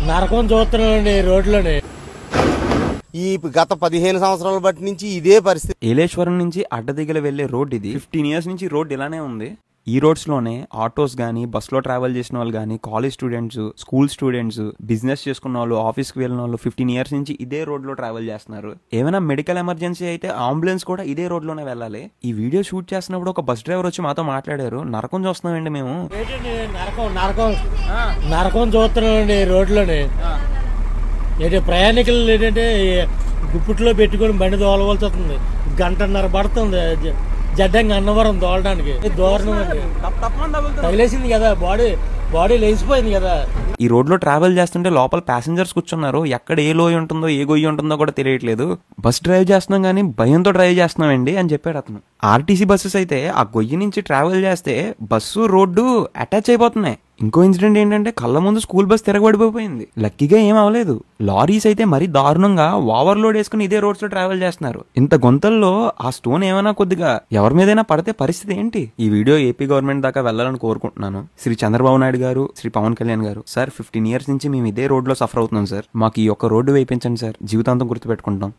నరకం చూస్తున్నామండి రోడ్లోనే. ఈ గత 15 సంవత్సరాల బట్టి నుంచి ఇదే పరిస్థితి. ఏలేశ్వరం నుంచి అడ్డదిగల వెళ్లే రోడ్ ఇది. 15 years నుంచి రోడ్ ఇలానే ఉంది. ఈ రోడ్స్ లోనే ఆటోస్ గానీ, బస్ లో ట్రావెల్ చేసిన వాళ్ళు గానీ, college students, school students, business చేసుకున్న వాళ్ళు, ఆఫీస్ కి వెళ్ళిన వాళ్ళు 15 years నుంచి ఇదే రోడ్ లో ట్రావెల్ చేస్తున్నారు. ఏమైనా మెడికల్ ఎమర్జెన్సీ అయితే అంబులెన్స్ కూడా ఇదే రోడ్ లోనే వెళ్ళాలి. ఈ వీడియో షూట్ చేస్తున్నప్పుడు ఒక బస్ డ్రైవర్ వచ్చి మాతో మాట్లాడారు. నరకం చూస్తున్నామండి మేము. నరకం చూస్తున్నామండి రోడ్లోనే. ఏంటి ప్రయాణికులు ఏంటంటే గుప్పిట్లో పెట్టుకుని బండి దోలవలసి వస్తుంది. 1.5 పడుతుంది జడ్డంగా అన్నవరం దోలడానికి. దూరం తగిలేసింది కదా, బాడీ లేచిపోయింది కదా. ఈ రోడ్ లో ట్రావెల్ చేస్తుంటే లోపల ప్యాసింజర్స్ కూర్చున్నారు. ఎక్కడ ఏ లోయ ఉంటుందో, ఏ గొయ్యి ఉంటుందో కూడా తెలియట్లేదు. బస్ డ్రైవ్ చేస్తున్నాం కానీ భయంతో డ్రైవ్ చేస్తున్నామండి అని చెప్పాడు అతను. ఆర్టీసీ బస్సెస్ అయితే ఆ గొయ్యి నుంచి ట్రావెల్ చేస్తే బస్సు రోడ్డు అటాచ్ అయిపోతున్నాయి. ఇంకో ఇన్సిడెంట్ ఏంటంటే కళ్ళ ముందు స్కూల్ బస్ తిరగబడిపోయింది. లక్కీగా ఏం అవ్వలేదు. లారీస్ అయితే మరీ దారుణంగా ఓవర్లోడ్ వేసుకుని ఇదే రోడ్స్ లో ట్రావెల్ చేస్తున్నారు. ఇంత గొంతల్లో ఆ స్టోన్ ఏమైనా కొద్దిగా ఎవరి మీదైనా పడితే పరిస్థితి ఏంటి? ఈ వీడియో ఏపీ గవర్నమెంట్ దాకా వెళ్ళాలని కోరుకుంటున్నాను. శ్రీ చంద్రబాబు నాయుడు గారు, శ్రీ పవన్ కళ్యాణ్ గారు, సార్ 15 years నుంచి మేము ఇదే రోడ్ లో సఫర్ అవుతున్నాం సార్. మాకు ఈ ఒక్క రోడ్డు వేయించండి సార్, జీవితాంతం గుర్తుపెట్టుకుంటాం.